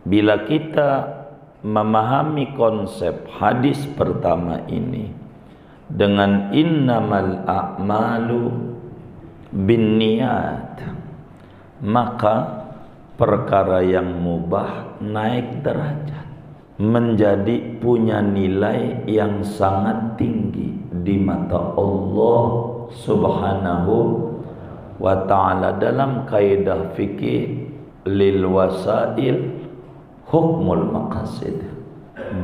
Bila kita memahami konsep hadis pertama ini dengan innamal a'malu binniyat, maka perkara yang mubah naik derajat menjadi punya nilai yang sangat tinggi di mata Allah Subhanahu wa ta'ala. Dalam kaidah fikih lil wasail hukmul maqasid,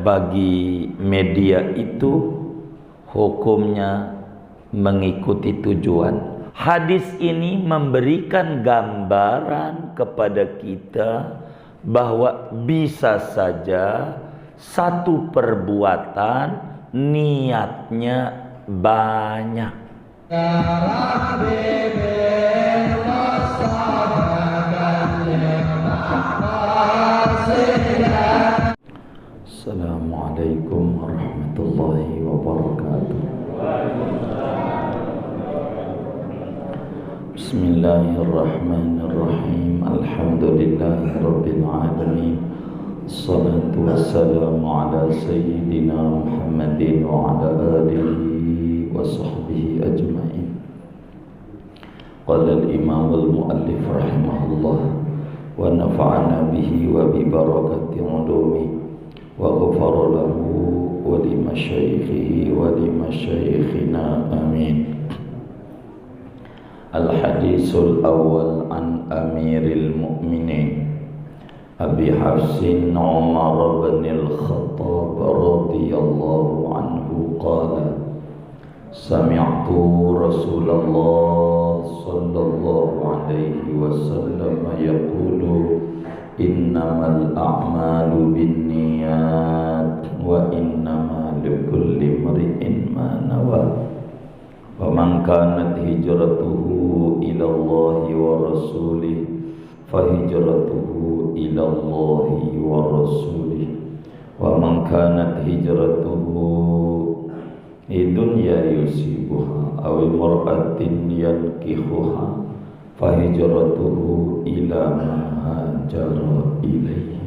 bagi media itu hukumnya mengikuti tujuan. Hadis ini memberikan gambaran kepada kita bahwa bisa saja satu perbuatan niatnya banyak. Assalamualaikum warahmatullahi wabarakatuh. Bismillahirrahmanirrahim. Alhamdulillahirabbil alamin. Assalatu wassalamu ala sayyidina Muhammadin wa ala alihi wa sahbihi ajma'in. Qala al-imam al-muallif rahimahullah wa nafa'ana bihi wa bi barakati ulumi wa ghafara lahu wa li masyaikhihi wa li masyaikhina amin. Al-hadisul awal an amiril mu'minin Abi Hafsin Umar bin al-Khattab radhiyallahu anhu qala sami'tu Rasulullah sallallahu alaihi wasallam yaqulu innamal a'malu binniyat wa innama likulli imri'in ma nawa. Wa man kanat hijratuhu ila Allahi wa rasulih fa hijratuhu ila Allahi wa rasulih. Wa man kanat hijratuhu lidunya yusibuha aw imra'atin yankihuha fa hijratuhu ila ma hajara ilaihi.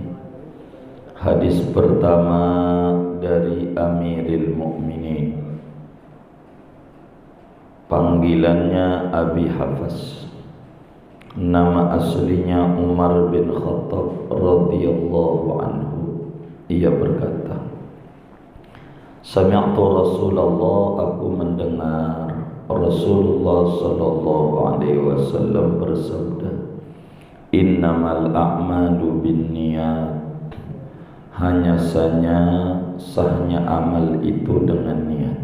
Hadis pertama dari Amiril Mukminin, panggilannya Abi Hafs, nama aslinya Umar bin Khattab radhiyallahu anhu. Ia berkata, sami'tu Rasulullah, aku mendengar Rasulullah sallallahu alaihi wasallam bersabda, innamal a'malu binniyat, hanya saja sahnya amal itu dengan niat.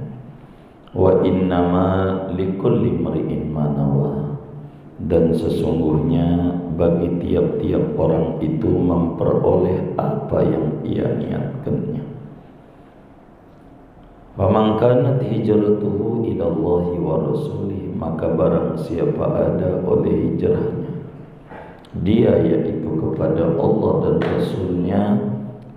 Wa innama likulli imri'in ma nawa, dan sesungguhnya bagi tiap-tiap orang itu memperoleh apa yang ia niatkannya. Wa man kanat hijratuhu ila Allahi wa rasulih, maka barang siapa ada oleh hijrahnya dia yaitu kepada Allah dan Rasulnya,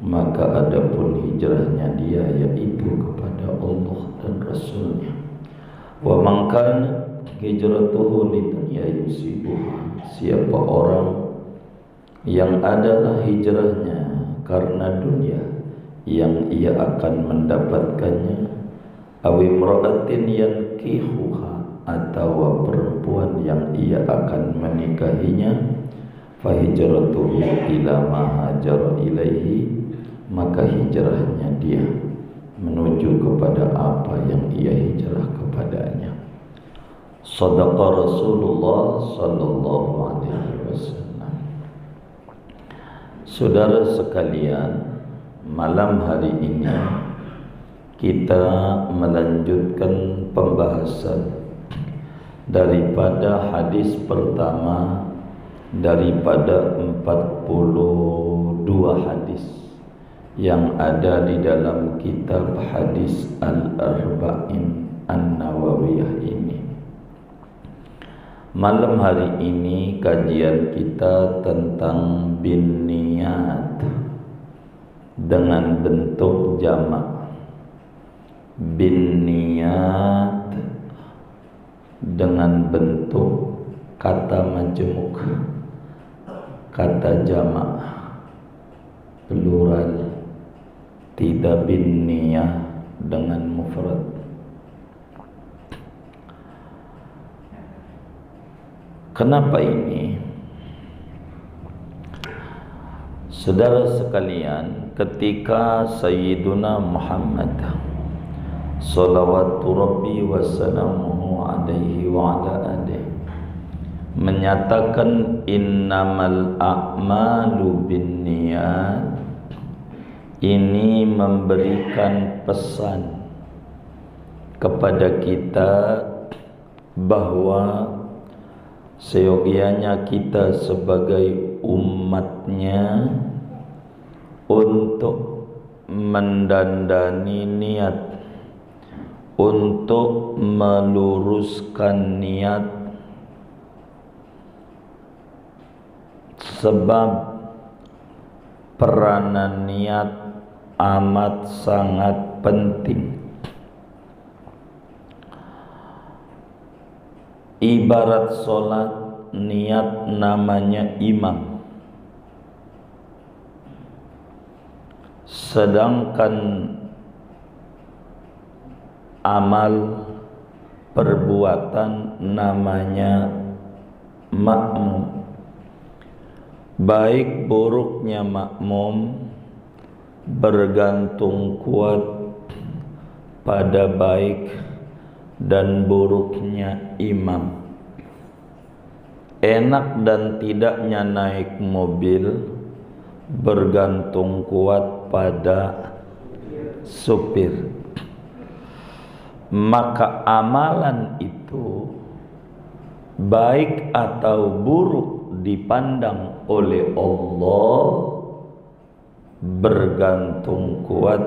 maka adapun hijrahnya dia yaitu kepada Allah dan Rasulnya. Wa man kana hijratuhu lidunya yusibuha, siapa orang yang adalah hijrahnya karena dunia yang ia akan mendapatkannya, aw imra'atin yankihuha, atau perempuan yang ia akan menikahinya, fa hijratuhu ila ma hajara ilaihi, maka hijrahnya dia menuju kepada apa yang ia hijrah kepadanya. Shadaqa Rasulullah sallallahu alaihi wasallam. Saudara sekalian, malam hari ini kita melanjutkan pembahasan daripada hadis pertama daripada 42 hadis yang ada di dalam kitab hadis Al-Arba'in An-Nawawiyah ini. Malam hari ini kajian kita tentang binniyat dengan bentuk jamak, binniyat dengan bentuk kata majmuk, kata jamak. plural, tidak binniyah dengan mufrad. Kenapa ini? Saudara sekalian, ketika Sayyiduna Muhammad salawatu Rabbi wassalamuhu alaihi wa ala alihi menyatakan innamal a'malu binniyat, ini memberikan pesan kepada kita bahwa seyogianya kita sebagai umatnya untuk mendandani niat, untuk meluruskan niat, sebab peranan niat amat sangat penting. Ibarat sholat, niat namanya imam, sedangkan amal perbuatan namanya makmum. Baik buruknya makmum bergantung kuat pada baik dan buruknya imam. Enak dan tidaknya naik mobil bergantung kuat pada supir. Maka amalan itu baik atau buruk dipandang oleh Allah bergantung kuat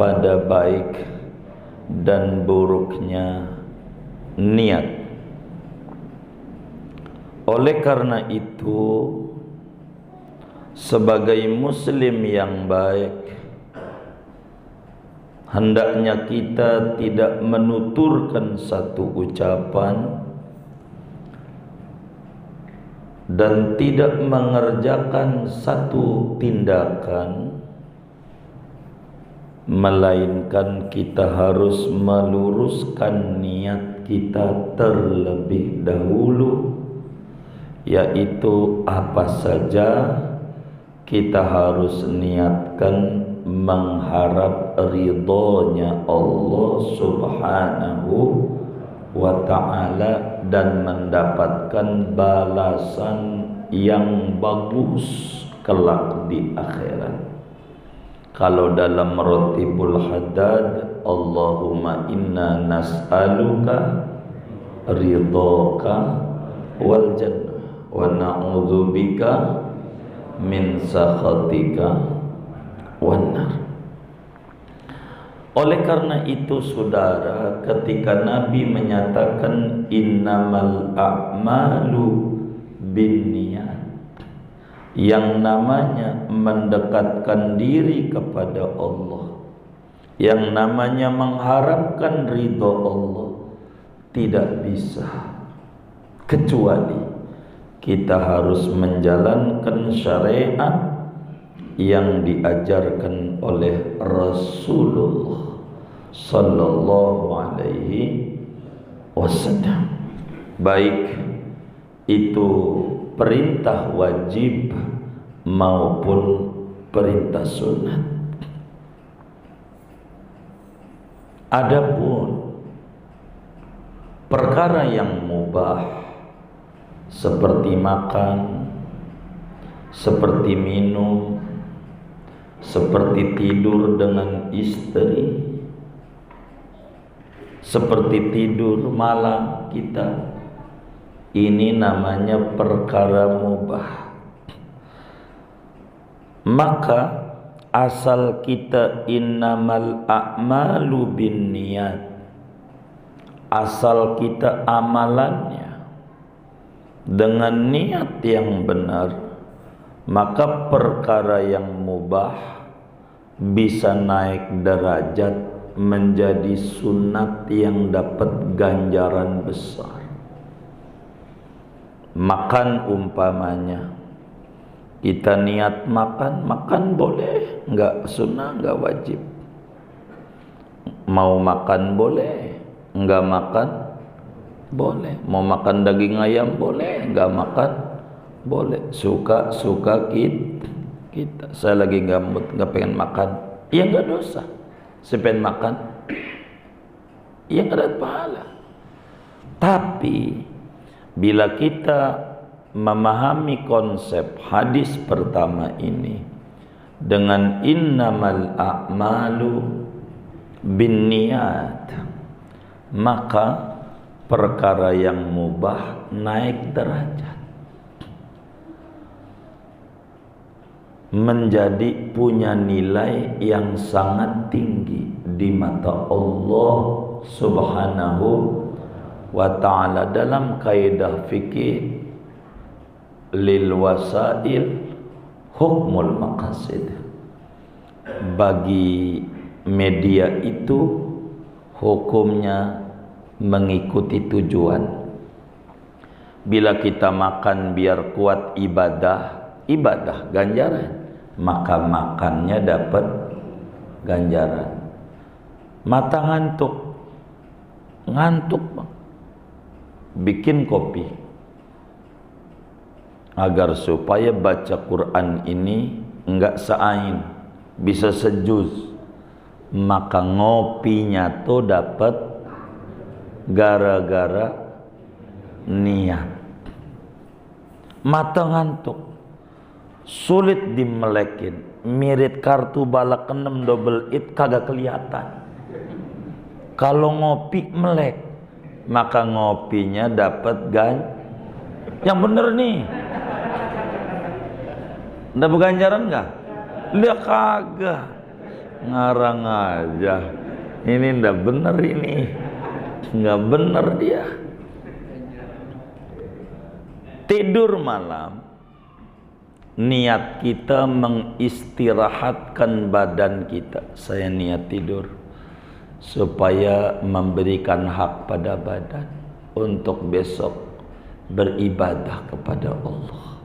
pada baik dan buruknya niat. Oleh karena itu, sebagai muslim yang baik, hendaknya kita tidak menuturkan satu ucapan dan tidak mengerjakan satu tindakan, melainkan kita harus meluruskan niat kita terlebih dahulu, yaitu apa saja kita harus niatkan mengharap ridhonya Allah Subhanahu wa ta'ala dan mendapatkan balasan yang bagus kelak di akhirat. Kalau dalam Ratibul Haddad, Allahumma inna nas'aluka ridhoka wal jannah wa na'udzubika min sakhatika wan nar. Oleh karena itu saudara, ketika Nabi menyatakan innamal a'malu binniyat, yang namanya mendekatkan diri kepada Allah, yang namanya mengharapkan ridho Allah, tidak bisa kecuali kita harus menjalankan syariat yang diajarkan oleh Rasulullah sallallahu alaihi wasallam, baik itu perintah wajib maupun perintah sunat. Adapun perkara yang mubah seperti makan, seperti minum, seperti tidur dengan istri, seperti tidur malam kita, ini namanya perkara mubah. Maka asal kita innamal a'malu binniyat, asal kita amalannya dengan niat yang benar, maka perkara yang mubah bisa naik derajat menjadi sunat yang dapat ganjaran besar. Makan umpamanya, Kita niat makan, makan boleh, enggak sunnah, enggak wajib. Mau makan boleh, enggak makan boleh. Mau makan daging ayam boleh, enggak makan boleh. Suka kita. Saya lagi enggak pengen makan, ya enggak dosa. Saya pengen makan, ya enggak ada pahala. Tapi bila kita memahami konsep hadis pertama ini dengan innamal a'malu binniyat, maka perkara yang mubah naik derajat, menjadi punya nilai yang sangat tinggi di mata Allah Subhanahu wa ta'ala. Dalam kaidah fikih lil wasail hukmul maqasid, bagi media itu hukumnya mengikuti tujuan. Bila kita makan biar kuat ibadah ganjaran, maka makannya dapat ganjaran. Mata ngantuk bang, bikin kopi agar supaya baca Quran ini enggak seain, bisa sejuz, maka ngopinya tuh dapat gara-gara niat. Mata ngantuk, sulit dimelekin, mirip kartu balak 6 double it kagak kelihatan. Kalau ngopi melek, maka ngopinya dapat yang bener nih. Dapat ganjaran enggak? Lihat kagak. Ngarang aja. Ini ndak bener ini. Enggak bener dia. Tidur malam, niat kita mengistirahatkan badan kita. Saya niat tidur supaya memberikan hak pada badan untuk besok beribadah kepada Allah.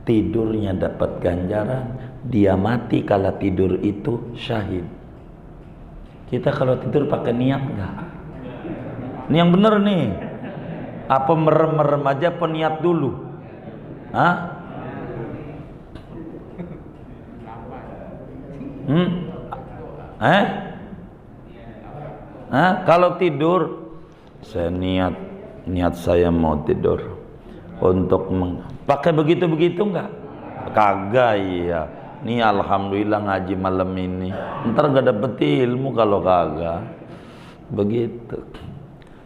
Tidurnya dapat ganjaran, dia mati kala tidur itu syahid. Kita kalau tidur pakai niat enggak? Ini yang bener nih. Apa merem-merem aja peniat dulu? Hah? Kalau tidur, saya niat saya mau tidur untuk pakai begitu enggak? Kagak ya. Nih alhamdulillah ngaji malam ini. Ntar gak dapet ilmu kalau kagak. Begitu.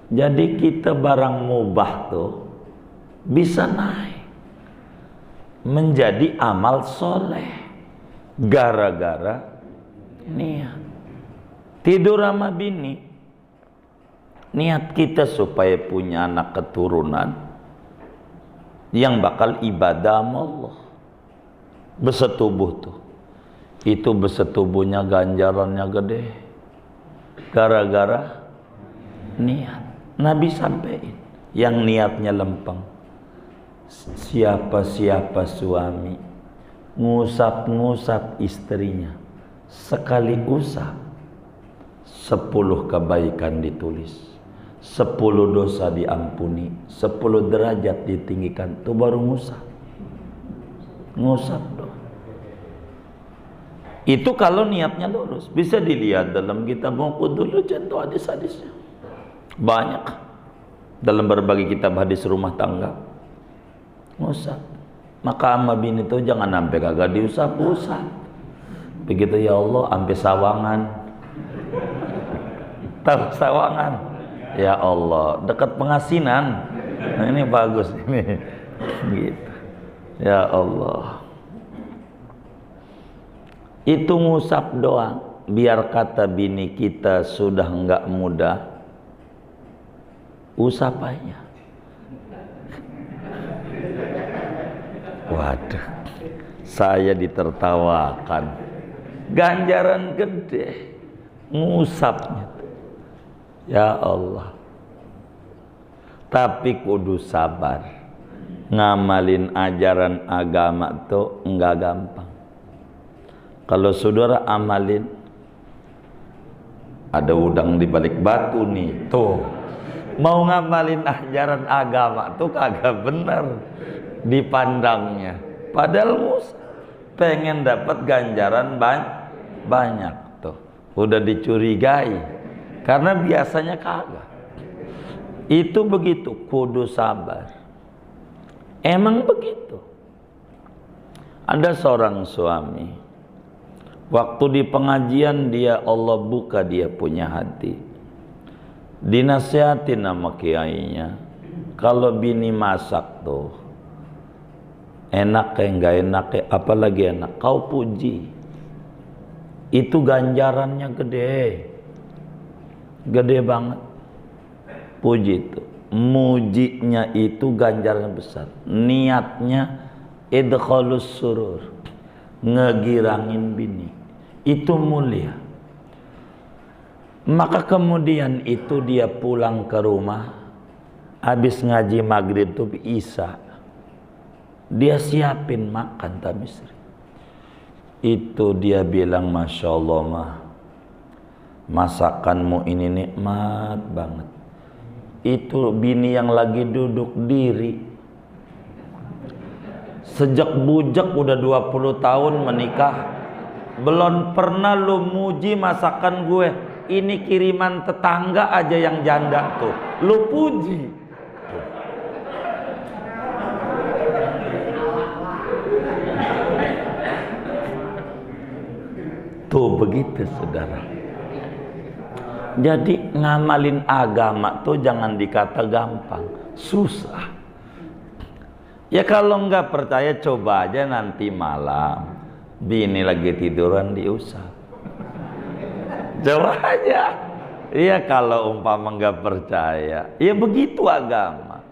Jadi kita barang mubah tuh bisa naik menjadi amal soleh gara-gara niat. Tidur sama bini, niat kita supaya punya anak keturunan yang bakal ibadah sama Allah. Bersetubuh tuh, itu bersetubuhnya ganjarannya gede gara-gara niat. Nabi sampaikan yang niatnya lempeng, siapa suami ngusap istrinya, sekali usap 10 kebaikan ditulis, 10 dosa diampuni, 10 derajat ditinggikan. Itu baru ngusap doh. Itu kalau niatnya lurus. Bisa dilihat dalam kitab Muqud dulu contoh hadis-hadisnya banyak, dalam berbagai kitab hadis rumah tangga ngusap. Maka sama bini itu jangan sampai kagak diusap-usap. Begitu ya Allah, sampai sawangan. Tahu sawangan? Ya Allah, dekat pengasinan. Nah, ini bagus ini. Gitu. Ya Allah. Itu ngusap doang. Biar kata bini kita sudah enggak muda, usap aja. Waduh, saya ditertawakan. Ganjaran gede ngusapnya. Ya Allah. Tapi kudu sabar. Ngamalin ajaran agama tuh enggak gampang. Kalau saudara amalin, ada udang di balik batu nih, tuh mau ngamalin ajaran agama tuh kagak bener dipandangnya. Padahal Musa pengen dapat ganjaran banyak tuh, udah dicurigai karena biasanya kagak. Itu begitu, kudu sabar. Emang begitu. Ada seorang suami, waktu di pengajian dia, Allah buka dia punya hati, dinasihatin sama kiainya, kalau bini masak tuh enak kayak nggak enak kayak apalagi enak, kau puji, itu ganjarannya gede banget. Puji itu, mujinya itu ganjarannya besar. Niatnya idkhalus surur, ngegirangin bini, itu mulia. Maka kemudian itu dia pulang ke rumah, habis ngaji maghrib tuh isya, dia siapin makan tam istri. Itu dia bilang, Masya Allah mah, masakanmu ini nikmat banget. Itu bini yang lagi duduk diri, sejak bujak udah 20 tahun menikah, belum pernah lu muji masakan gue. Ini kiriman tetangga aja yang janda tuh lu puji. Tuh begitu saudara. Jadi ngamalin agama tuh jangan dikata gampang, susah. Ya kalau nggak percaya coba aja nanti malam bini lagi tiduran diusap. Coba aja. Iya kalau umpama nggak percaya, ya begitu agama.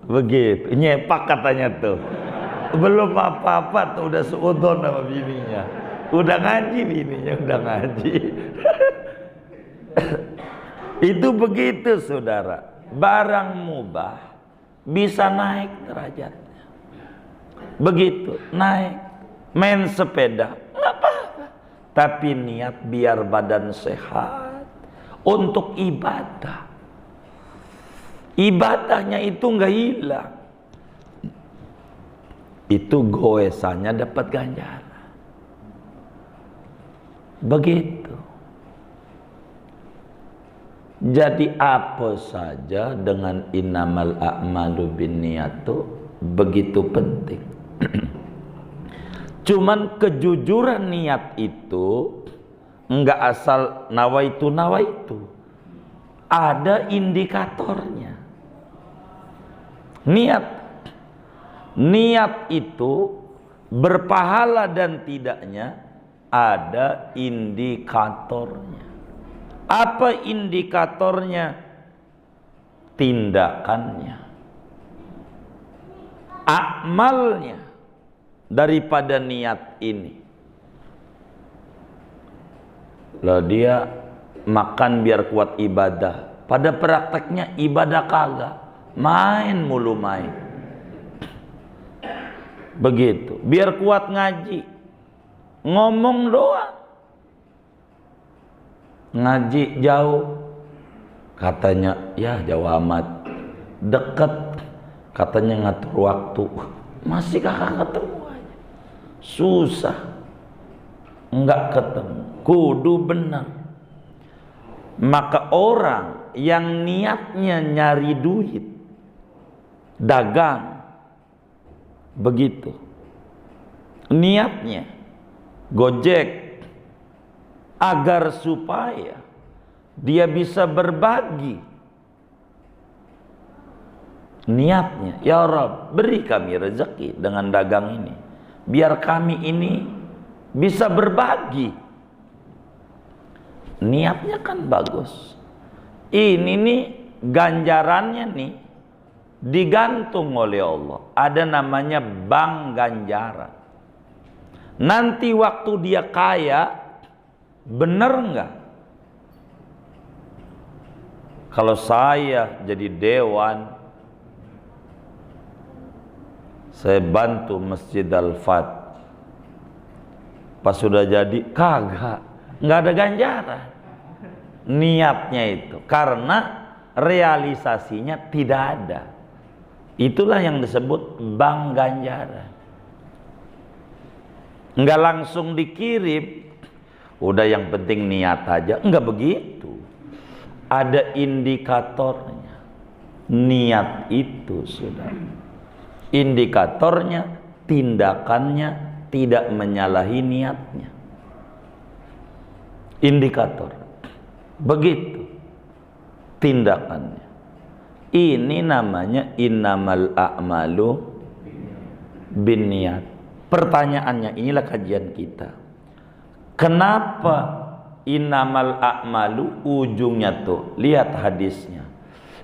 Begitu, nyepak katanya tuh. Belum apa-apa tuh udah seudon sama bininya. Udah ngaji bininya, udah ngaji. Itu begitu saudara. Barang mubah bisa naik derajatnya. Begitu, naik. Main sepeda, nggak apa-apa. Tapi niat biar badan sehat untuk ibadah. Ibadahnya itu nggak hilang. Itu goesannya dapat ganjaran. Begitu. Jadi apa saja dengan innamal a'malu binniyat itu begitu penting. Cuman kejujuran niat itu enggak asal nawaitu. Ada indikatornya. Niat itu berpahala dan tidaknya ada indikatornya. Apa indikatornya? Tindakannya, amalnya daripada niat ini. Lah dia makan biar kuat ibadah, pada prakteknya ibadah kagak, main mulu main. Begitu, biar kuat ngaji, ngomong doang. Ngaji jauh, katanya ya jauh amat. Deket, katanya ngatur waktu, masih kakak ketemu aja. Susah, enggak ketemu. Kudu benar. Maka orang yang niatnya nyari duit, dagang, begitu, niatnya gojek agar supaya dia bisa berbagi. Niatnya, ya Rabb, beri kami rezeki dengan dagang ini, biar kami ini bisa berbagi. Niatnya kan bagus. Ini nih ganjarannya nih digantung oleh Allah. Ada namanya bank ganjaran. Nanti waktu dia kaya, bener nggak? Kalau saya jadi dewan, saya bantu Masjid Al-Fat. Pas sudah jadi kagak, nggak ada ganjaran. Niatnya itu karena realisasinya tidak ada. Itulah yang disebut bank ganjaran. Nggak langsung dikirim, udah yang penting niat aja. Nggak begitu. Ada indikatornya. Niat itu sudah. Indikatornya, tindakannya tidak menyalahi niatnya. Indikator. Begitu tindakannya. Ini namanya innamal a'malu binniyat. Pertanyaannya, inilah kajian kita. Kenapa innamal a'malu ujungnya tuh? Lihat hadisnya.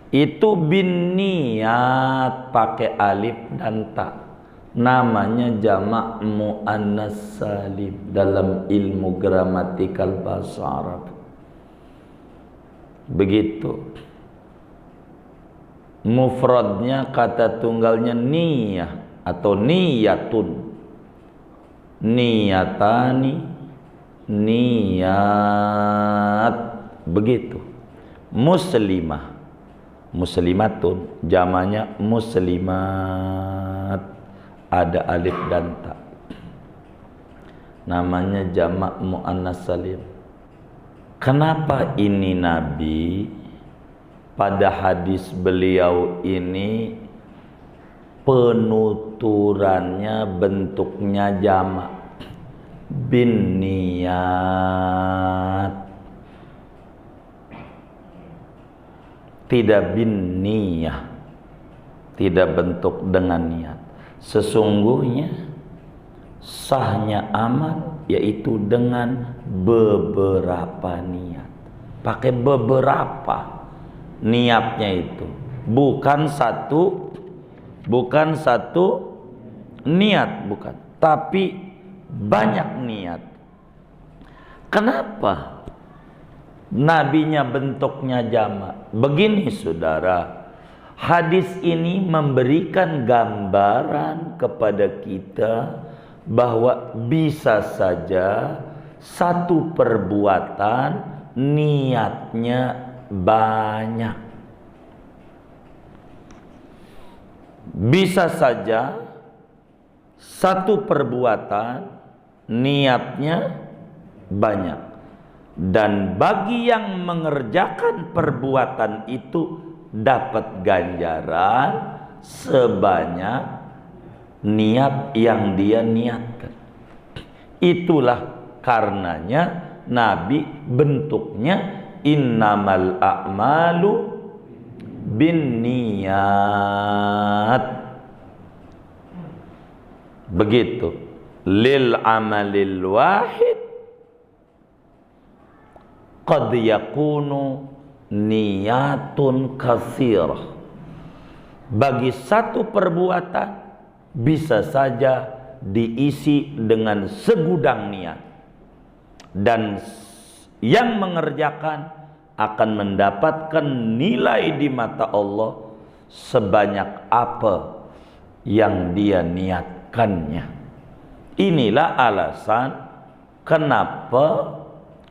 Itu binniyat pakai alif dan ta. Namanya jamak muannas salim dalam ilmu gramatikal bahasa Arab. Begitu. Mufradnya kata tunggalnya niyah atau niyatun. Niyatani, niyat, begitu. Muslimah, muslimatun, jamanya muslimat, ada alif dan ta. Namanya jamak muannas salim. Kenapa ini Nabi pada hadis beliau ini penuturannya bentuknya jamak bin niyat, tidak bin niyah, tidak bentuk dengan niat. Sesungguhnya sahnya amal yaitu dengan beberapa niat. Pakai beberapa niatnya itu, bukan satu niat, bukan, tapi banyak niat. Kenapa nabinya bentuknya jamak? Begini saudara, hadis ini memberikan gambaran kepada kita bahwa bisa saja satu perbuatan niatnya banyak. Bisa saja satu perbuatan niatnya banyak. Dan bagi yang mengerjakan perbuatan itu dapat ganjaran sebanyak niat yang dia niatkan. Itulah karenanya Nabi bentuknya innamal a'malu binniyat. Begitu. Lil amalil wahid qad yakunu niyatun katsirah. Bagi satu perbuatan bisa saja diisi dengan segudang niat, dan yang mengerjakan akan mendapatkan nilai di mata Allah sebanyak apa yang dia niatkannya. Inilah alasan kenapa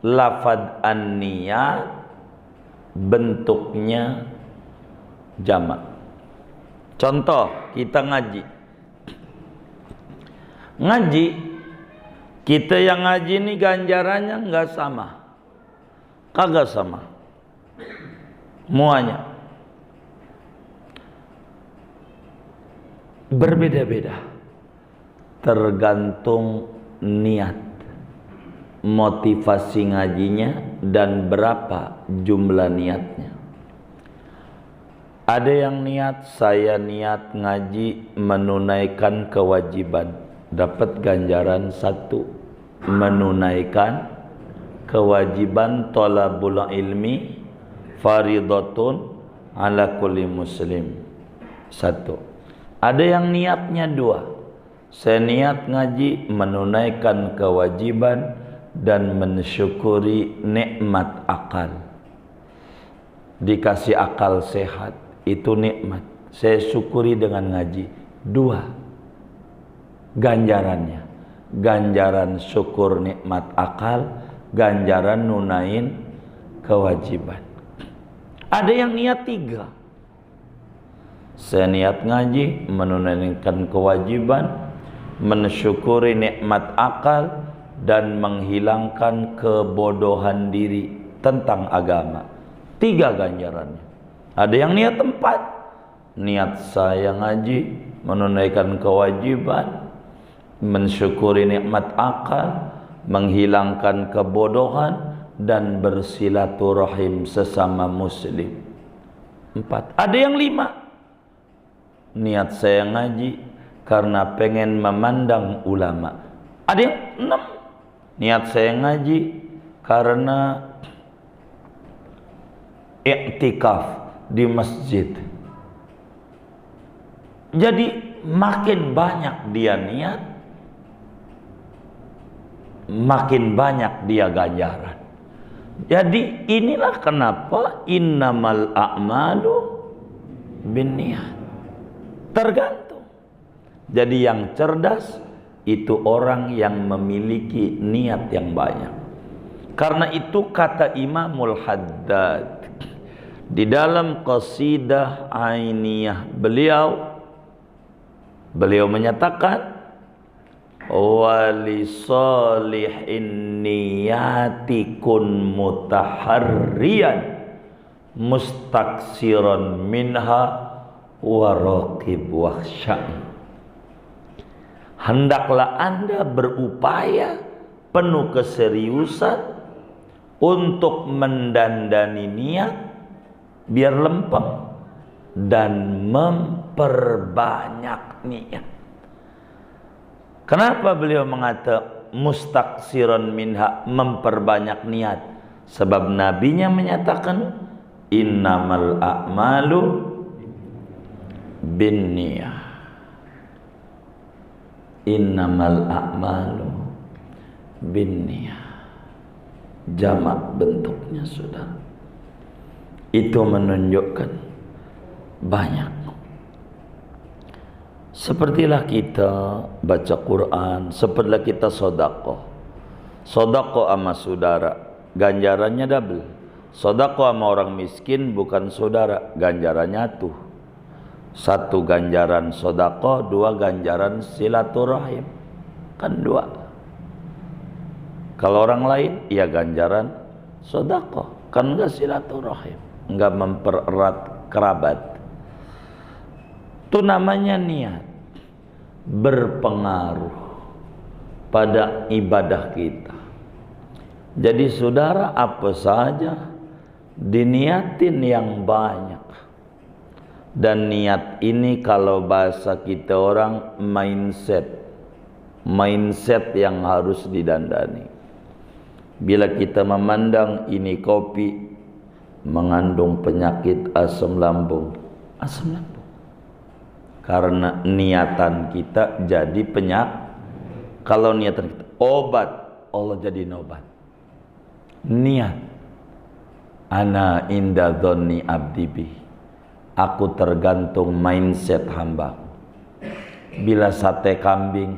lafadz an-niyat bentuknya jamak. Contoh, kita ngaji, kita yang ngaji ini ganjarannya nggak sama, kagak sama, muanya berbeda-beda, tergantung niat, motivasi ngajinya, dan berapa jumlah niatnya. Ada yang niat, saya niat ngaji menunaikan kewajiban, dapat ganjaran satu. Menunaikan kewajiban thalabul ilmi faridatun ala kulli muslim, satu. Ada yang niatnya dua, saya niat ngaji menunaikan kewajiban dan mensyukuri nikmat akal, dikasih akal sehat, itu nikmat, saya syukuri dengan ngaji, dua. ganjarannya. Ganjaran syukur nikmat akal, ganjaran nunain kewajiban. Ada yang niat 3. Saya niat ngaji, menunaikan kewajiban, mensyukuri nikmat akal, dan menghilangkan kebodohan diri tentang agama. 3 ganjarannya. Ada yang niat 4. Niat saya ngaji, menunaikan kewajiban, mensyukuri nikmat akal, menghilangkan kebodohan, dan bersilaturahim sesama muslim. 4. Ada yang 5. Niat saya ngaji karena pengen memandang ulama. Ada yang 6. Niat saya ngaji karena i'tikaf di masjid. Jadi makin banyak dia niat, makin banyak dia ganjaran. Jadi inilah kenapa innamal a'malu binniyat. Tergantung. Jadi yang cerdas itu orang yang memiliki niat yang banyak. Karena itu kata Imamul Haddad di dalam qasidah Ainiyah beliau menyatakan wali salihin niyati kun mutaharriyan mustaksiran minha waraqib wahsya'i. Hendaklah Anda berupaya penuh keseriusan untuk mendandani niat biar lempeng dan memperbanyak niat. Kenapa beliau mengatakan mustaksiran minha, memperbanyak niat? Sebab nabinya menyatakan innamal a'malu binniyah. Innamal a'malu binniyah. Jamak bentuknya sudah. Itu menunjukkan banyak. Sepertilah kita baca Quran, sepertilah kita sedekah. Sedekah sama saudara, ganjarannya double. Sedekah sama orang miskin bukan saudara, ganjarannya tuh. 1 ganjaran sedekah, 2 ganjaran silaturahim. Kan 2. Kalau orang lain ya ganjaran sedekah, kan enggak silaturahim, enggak mempererat kerabat. Itu namanya niat, berpengaruh pada ibadah kita. Jadi saudara, apa saja diniatin yang banyak. Dan niat ini kalau bahasa kita orang mindset yang harus didandani. Bila kita memandang ini kopi mengandung penyakit asam lambung, karena niatan kita jadi penyakit. Kalau niatan kita obat, Allah jadi obat. Niat, ana inda dhonni abdi bi, aku tergantung mindset hamba. Bila sate kambing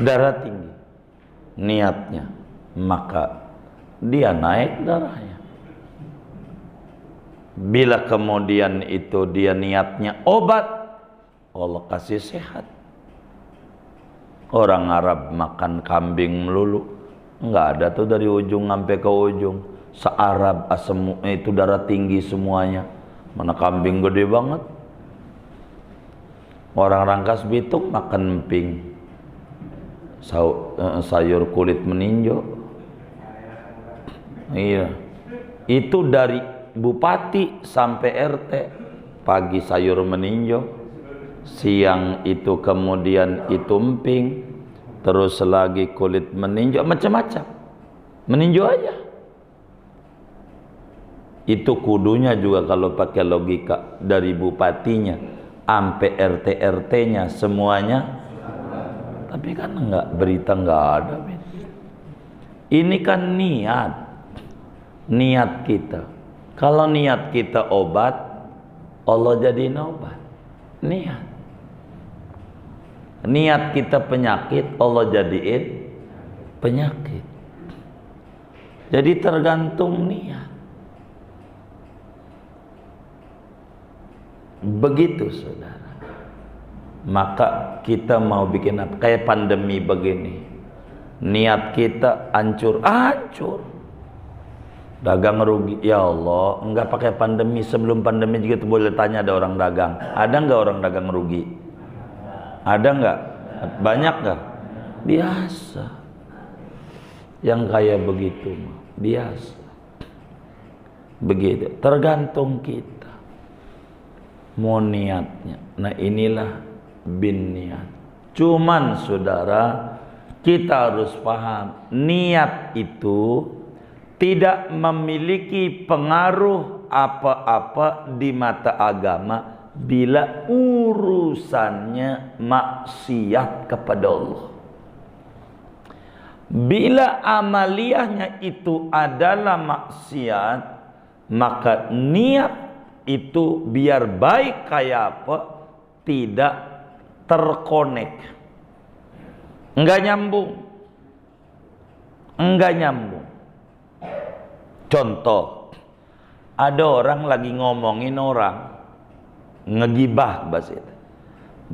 darah tinggi niatnya, maka dia naik darahnya. Bila kemudian itu dia niatnya obat, Allah kasih sehat. Orang Arab makan kambing melulu, nggak ada tuh dari ujung sampai ke ujung. Se-Arab itu darah tinggi semuanya. Mana kambing gede banget. Orang Rangkas Bitung makan emping, sayur kulit meninjo. Iya, itu dari bupati sampai RT. Pagi sayur meninjo, siang itu kemudian itu emping, terus lagi kulit meninjo, macam-macam. Meninjo aja. Itu kudunya juga kalau pakai logika dari bupatinya sampai RT-RT-nya semuanya. Tapi kan enggak, berita enggak ada. Ini kan niat kita. Kalau niat kita obat, Allah jadi obat. Niat. Niat kita penyakit, Allah jadiin penyakit. Jadi tergantung niat. Begitu saudara. Maka kita mau bikin apa? Kayak pandemi begini. Niat kita hancur. Dagang rugi. Ya Allah, enggak pakai pandemi. Sebelum pandemi juga tuh boleh tanya ada orang dagang. Ada enggak orang dagang rugi? Ada enggak? Banyak enggak? Biasa. Yang kayak begitu biasa. Begitu. Tergantung kita. Mau niatnya. Nah inilah bin niat. Cuman saudara, kita harus paham, niat itu tidak memiliki pengaruh apa-apa di mata agama bila urusannya maksiat kepada Allah. Bila amaliyahnya itu adalah maksiat, maka niat itu biar baik kayak apa, tidak terkonek, enggak nyambung. Contoh, ada orang lagi ngomongin orang, ngegibah bahasa itu,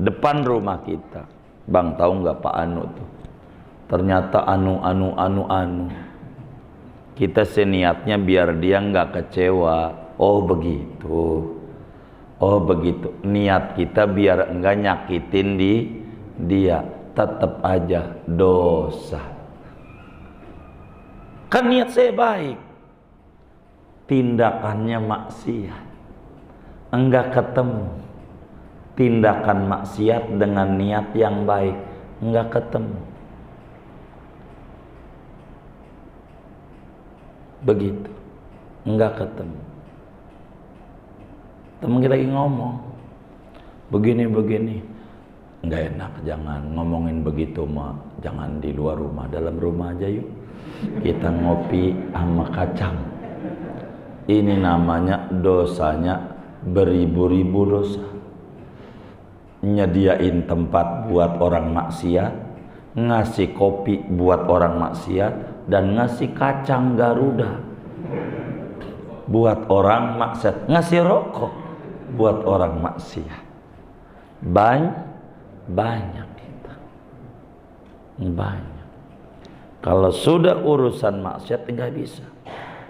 depan rumah kita. Bang, tahu nggak Pak Anu tuh? Ternyata anu. Kita seniatnya biar dia nggak kecewa. Oh begitu. Niat kita biar enggak nyakitin dia. Tetap aja dosa. Kan niat saya baik, tindakannya maksiat. Enggak ketemu. Tindakan maksiat dengan niat yang baik, enggak ketemu. Begitu, enggak ketemu. Temen kita lagi ngomong begini, enggak enak, jangan ngomongin begitu mah, jangan di luar rumah, dalam rumah aja yuk. Kita ngopi sama kacang. Ini namanya dosanya beribu-ribu dosa. Nyediain tempat buat orang maksiat, ngasih kopi buat orang maksiat, dan ngasih kacang Garuda buat orang maksiat, ngasih rokok buat orang maksiat. Banyak kita. Banyak. Kalau sudah urusan maksiat enggak bisa.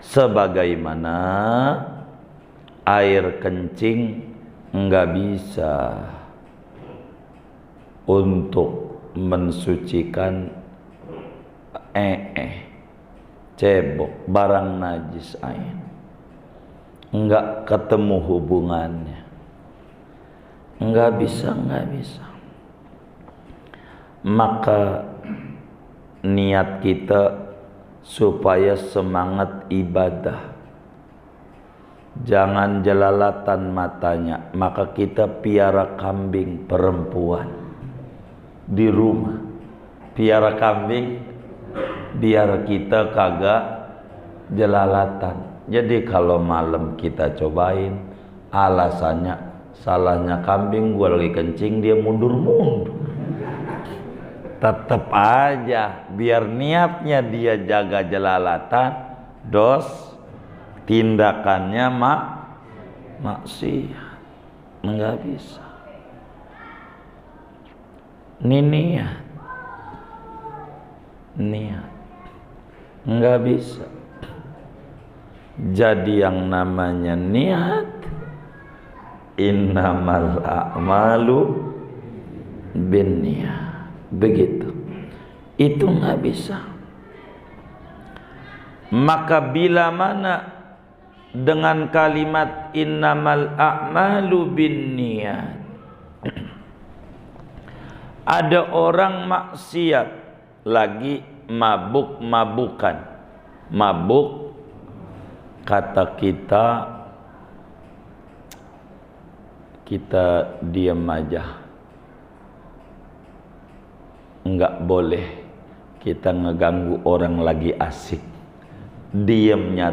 Sebagaimana air kencing enggak bisa untuk mensucikan cebok, barang najis ain. Enggak ketemu hubungannya. Enggak bisa. Maka niat kita supaya semangat ibadah, jangan jelalatan matanya. Maka kita piara kambing perempuan di rumah. Piara kambing biar kita kagak jelalatan. Jadi kalau malam kita cobain, alasannya salahnya kambing, gua lagi kencing, dia mundur-mundur. Tetap aja biar niatnya dia jaga jelalatan, tindakannya maksiat. Enggak bisa. Ini niat enggak bisa. Jadi yang namanya niat, innamal a'malu binniyat. Begitu. Itu nggak bisa. Maka bila mana dengan kalimat innamal a'malu binniyat, ada orang maksiat lagi mabuk-mabukan. Mabuk, kata kita diam aja. Enggak boleh kita ngeganggu orang lagi asik. Diamnya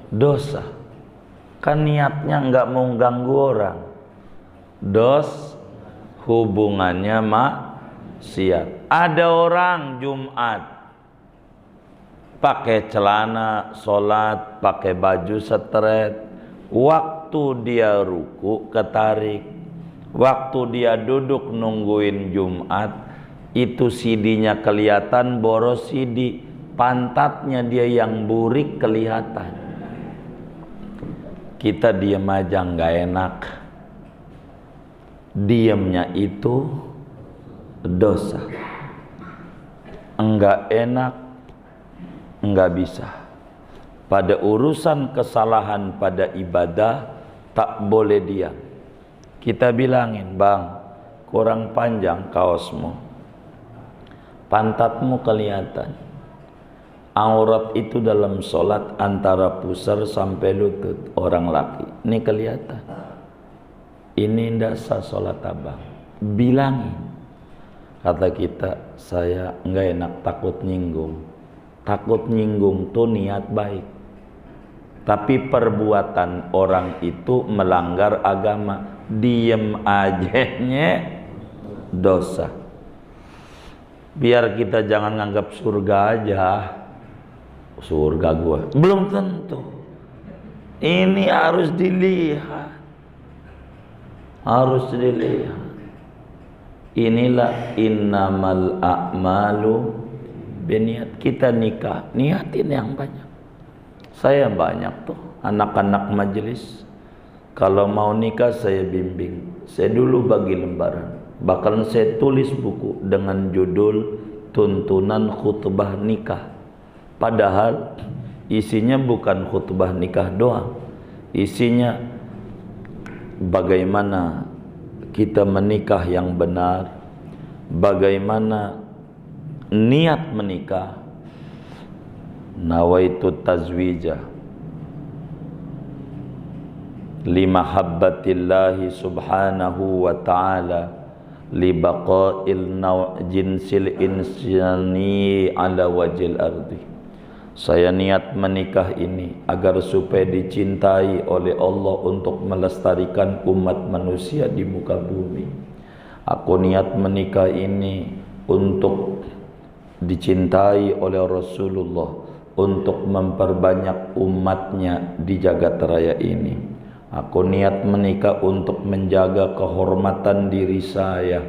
dosa. Kan niatnya enggak mau ganggu orang. hubungannya maksiat. Ada orang Jumat pakai celana sholat, pakai baju setret, waktu dia ruku ketarik, waktu dia duduk nungguin Jumat itu CD-nya kelihatan boros CD, pantatnya dia yang burik kelihatan. Kita diem aja nggak enak, diemnya itu dosa. Enggak enak, enggak bisa. Pada urusan kesalahan pada ibadah tak boleh diam. Kita bilangin, bang, kurang panjang kaosmu, pantatmu kelihatan. Aurat itu dalam sholat antara pusar sampai lutut orang laki. Ini kelihatan. Ini ndak sah sholat abang. Bilangin. Kata kita, saya nggak enak, takut nyinggung. Takut nyinggung tuh niat baik. Tapi perbuatan orang itu melanggar agama. Diem ajanya dosa. Biar kita jangan nganggap surga aja. Surga gua belum tentu. Ini harus dilihat. Harus dilihat. Inilah innamal a'malu biniat. Kita nikah, niatin yang banyak. Saya banyak tuh anak-anak majelis. Kalau mau nikah saya bimbing. Saya dulu bagi lembaran. Bahkan saya tulis buku dengan judul Tuntunan Khutbah Nikah. Padahal isinya bukan khutbah nikah doang. Isinya bagaimana kita menikah yang benar, bagaimana niat menikah, nawaitu tazwija limahabbatillahi subhanahu wa ta'ala libaqa'il jinsil insani ala wajil ardi. Saya niat menikah ini agar supaya dicintai oleh Allah untuk melestarikan umat manusia di muka bumi. Aku niat menikah ini untuk dicintai oleh Rasulullah, untuk memperbanyak umatnya di jagat raya ini. Aku niat menikah untuk menjaga kehormatan diri saya,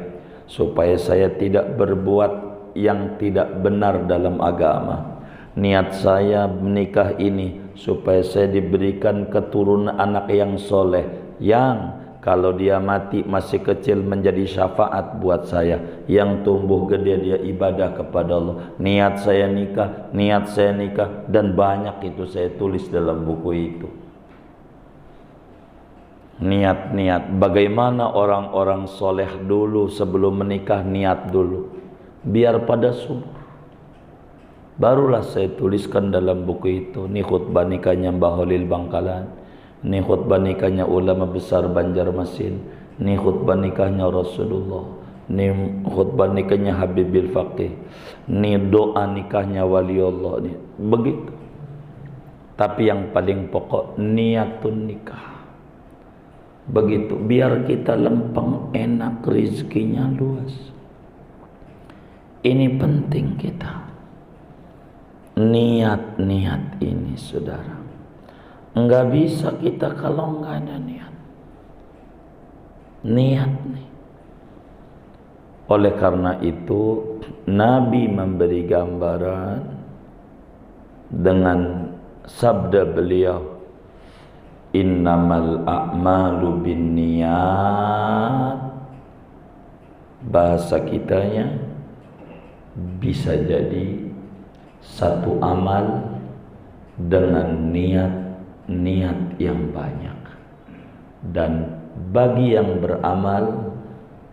supaya saya tidak berbuat yang tidak benar dalam agama. Niat saya menikah ini supaya saya diberikan keturunan anak yang soleh, yang kalau dia mati masih kecil menjadi syafaat buat saya, yang tumbuh gede dia ibadah kepada Allah. Niat saya nikah, dan banyak itu saya tulis dalam buku itu. Niat-niat, bagaimana orang-orang soleh dulu sebelum menikah, niat dulu biar pada subur. Barulah saya tuliskan dalam buku itu. Ini khutbah nikahnya Mbah Holil Bangkalan, ini khutbah nikahnya ulama besar Banjarmasin, ini khutbah nikahnya Rasulullah, ini khutbah nikahnya Habibil Faqih, ini doa nikahnya waliullah. Begitu. Tapi yang paling pokok niatun nikah. Begitu, biar kita lempeng, enak, rezekinya luas. Ini penting kita. Niat-niat ini saudara, enggak bisa kita kalau enggak ada niat. Niat nih. Oleh karena itu Nabi memberi gambaran dengan sabda beliau, innamal a'malu binniyat. Bahasa kitanya bisa jadi satu amal dengan niat yang banyak, dan bagi yang beramal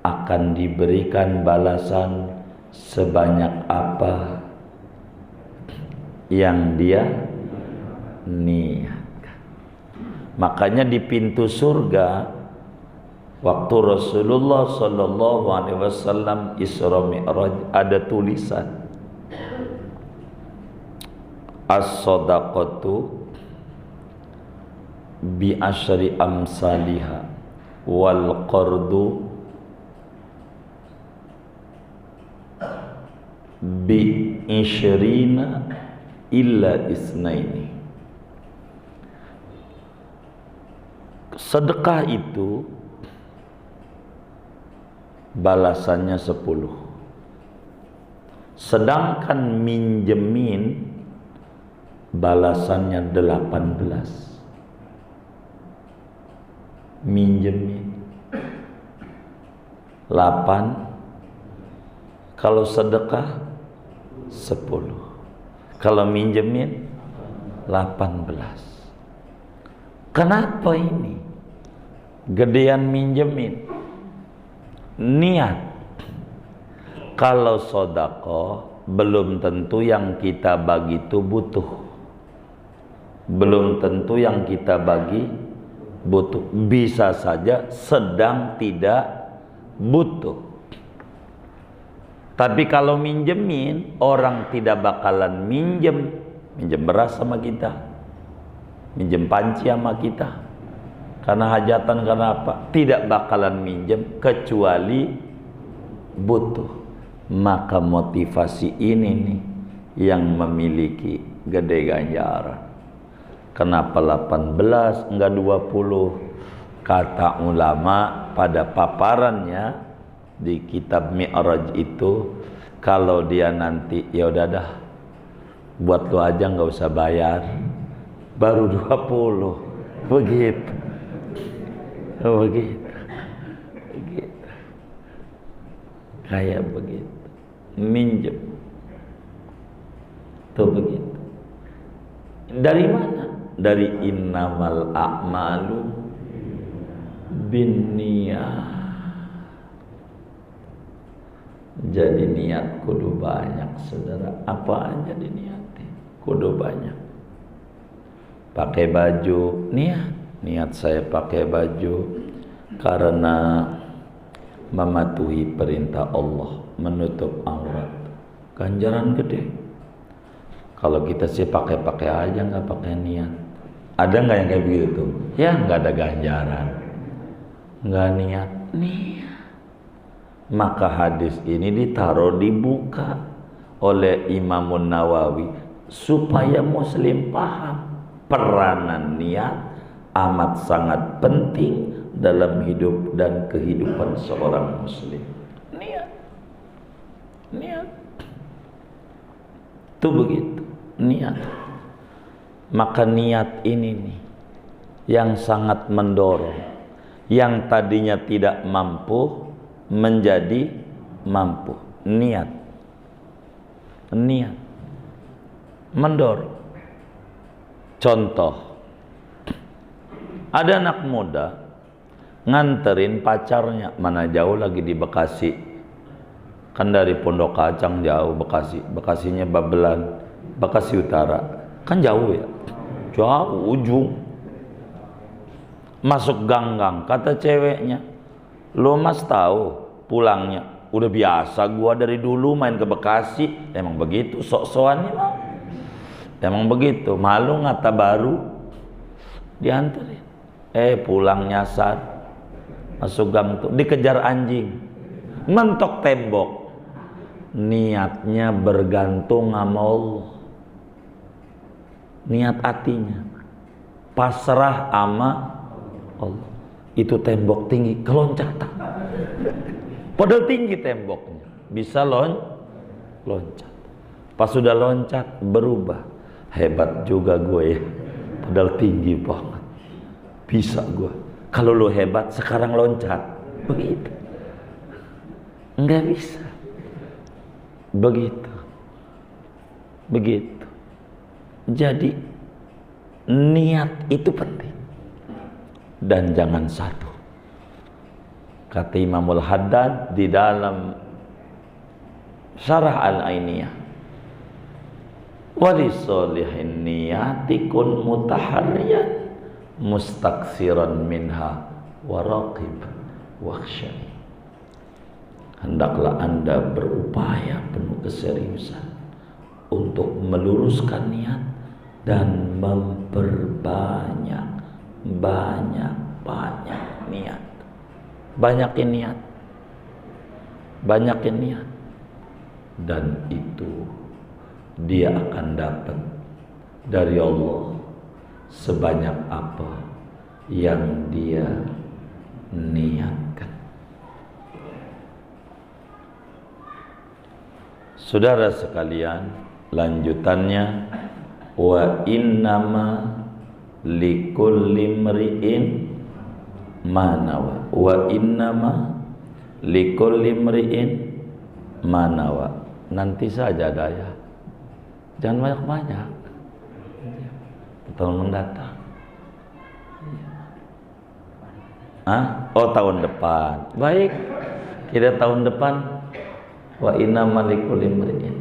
akan diberikan balasan sebanyak apa yang dia niatkan. Makanya di pintu surga waktu Rasulullah sallallahu alaihi wasallam Isra Mi'raj ada tulisan as-sadaqatu bi asyri amsalihha wal qardu bi isyrina illa isnaini. Sedekah itu balasannya 10, sedangkan minjemin balasannya 18. Minjemin 8, kalau sedekah 10, kalau minjemin 18. Kenapa ini? Gedean minjemin. Niat. Kalau sedekah belum tentu yang kita bagi itu butuh. Belum tentu yang kita bagi butuh. Bisa saja sedang tidak butuh. Tapi kalau minjemin, orang tidak bakalan minjem beras sama kita, minjem panci sama kita, karena hajatan, karena apa? Tidak bakalan minjem kecuali butuh. Maka motivasi ini nih yang memiliki gede ganjaran. Kenapa 18 enggak 20? Kata ulama pada paparannya di kitab Mi'raj itu, kalau dia nanti ya udah dah, buat lu aja nggak usah bayar, baru 20. Begitu. Begitu. Kayak begitu. Minjem. Tuh begitu. Dari mana? Dari innamal a'malu binniyat. Jadi niat kudu banyak, saudara. Apa aja diniati kudu banyak. Pakai baju, niat saya pakai baju karena mematuhi perintah Allah, menutup aurat. Ganjaran gede. Kalau kita sih pakai aja, nggak pakai niat. Ada nggak yang kayak begitu? Ya nggak ada ganjaran, nggak niat. Maka hadis ini ditaruh dibuka oleh Imam Nawawi supaya muslim paham peranan niat amat sangat penting dalam hidup dan kehidupan seorang muslim. Niat itu begitu, niat. Maka niat ini nih yang sangat mendorong, yang tadinya tidak mampu menjadi mampu. Niat mendorong. Contoh, ada anak muda nganterin pacarnya, mana jauh lagi di Bekasi, kan dari Pondok Kacang jauh, Bekasinya Babelan, Bekasi Utara, kan jauh ya, jauh ujung. Masuk gang, kata ceweknya, lo mas tahu pulangnya udah biasa gua dari dulu main ke Bekasi. Emang begitu sok-sokannya mah, emang begitu. Malu ngata baru dianterin, pulang nyasar, masuk gang tuh dikejar anjing, mentok tembok. Niatnya bergantung sama Allah, niat hatinya pasrah sama Allah. Itu tembok tinggi, keloncatan. Padahal tinggi temboknya, bisa loncat. Pas sudah loncat berubah, hebat juga gue ya, padahal tinggi banget, bisa gue. Kalau lo hebat sekarang loncat, begitu, nggak bisa. Begitu. Jadi niat itu penting. Dan jangan satu. Kata Imamul Haddad di dalam Syarah Al-Ainiyah, walisolihin niyati kun mutaharriyan mustaksiran minha waraqib wakhsyani. Hendaklah Anda berupaya penuh keseriusan untuk meluruskan niat dan memperbanyak banyak niat. Banyakin niat. Banyakin niat. Dan itu dia akan dapat dari Allah sebanyak apa yang dia niatkan. Saudara sekalian, lanjutannya wa innama likulli imri'in ma nawa. Wa innama likulli imri'in ma nawa. Nanti saja daya. Jangan banyak-banyak. Tahun mendatang. Oh, tahun depan. Baik. Kita tahun depan wa innama likulli imri'in.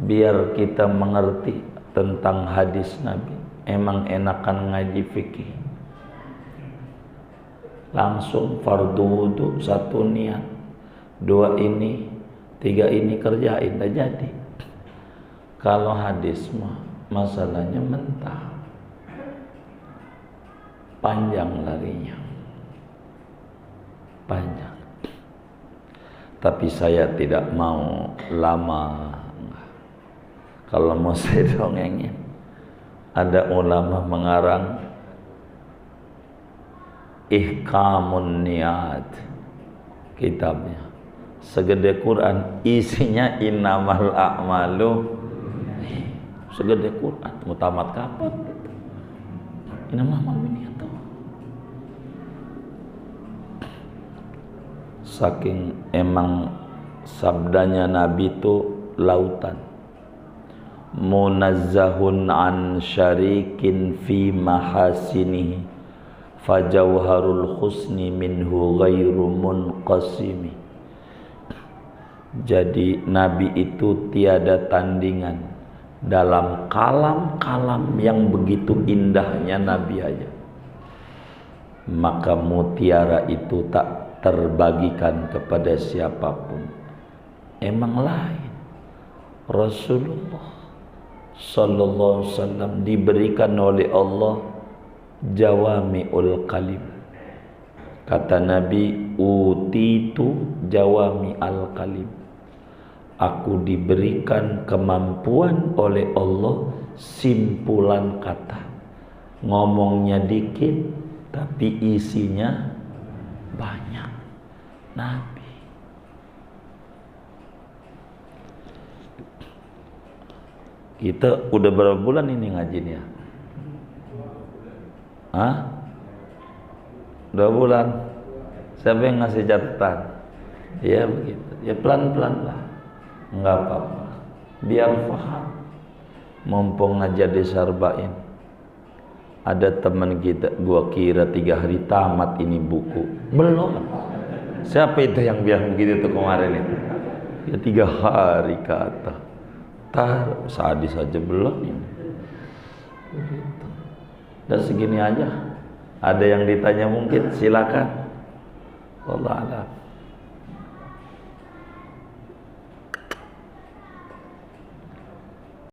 Biar kita mengerti tentang hadis Nabi. Emang enakan ngaji fikih. Langsung fardu wudu, 1 niat, 2 ini, 3 ini kerjain, dah jadi. Kalau hadis mah masalahnya mentah, panjang larinya, panjang. Tapi saya tidak mau lama. Kalau mau saya dongengin, ada ulama mengarang Ihkamun Niat, kitabnya segede Quran, isinya innamal a'malu, segede Quran. Mau tamat kapan gitu. Innamal a'malu niat. Saking emang sabdanya Nabi itu lautan, munazzahun an syarikin fi mahasinihi fajawharul husni minhu ghairu munqasimi. Jadi Nabi itu tiada tandingan dalam kalam-kalam yang begitu indahnya Nabi aja. Maka mutiara itu tak terbagikan kepada siapapun. Emang lain. Rasulullah sallallahu alaihi wasallam diberikan oleh Allah jawami'ul kalim. Kata Nabi, utitu jawami al kalim. Aku diberikan kemampuan oleh Allah simpulan kata. Ngomongnya dikit tapi isinya banyak. Nabi. Kita udah berapa bulan ini ngajinya? Hah? 2 bulan. Siapa yang ngasih catatan? Ya begitu. Ya pelan-pelan lah. Enggak apa-apa. Biar paham. Mumpung aja disarbain. Ada teman kita, gua kira 3 hari tamat ini buku. Belum. Siapa itu yang bilang begitu tuh kemarin itu? Ya 3 hari kata. Sadis aja belum ini. Begitu. Dan segini aja. Ada yang ditanya mungkin, silakan. Wallah alam.